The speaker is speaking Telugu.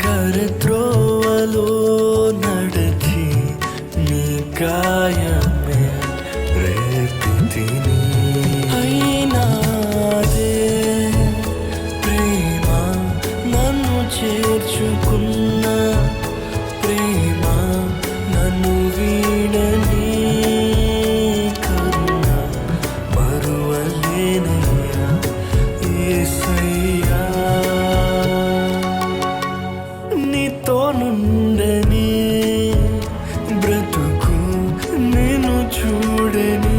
కరత్రోవలో నడచి నీ గాయమే రేపితిని అయినాదే ప్రేమ నన్ను చేర్చుకున్న ప్రేమ నన్ను వీడని కరుణ మరువలేనయ్యా యేసయ్యా నీతో నుండని బ్రతుకు నేను చూడని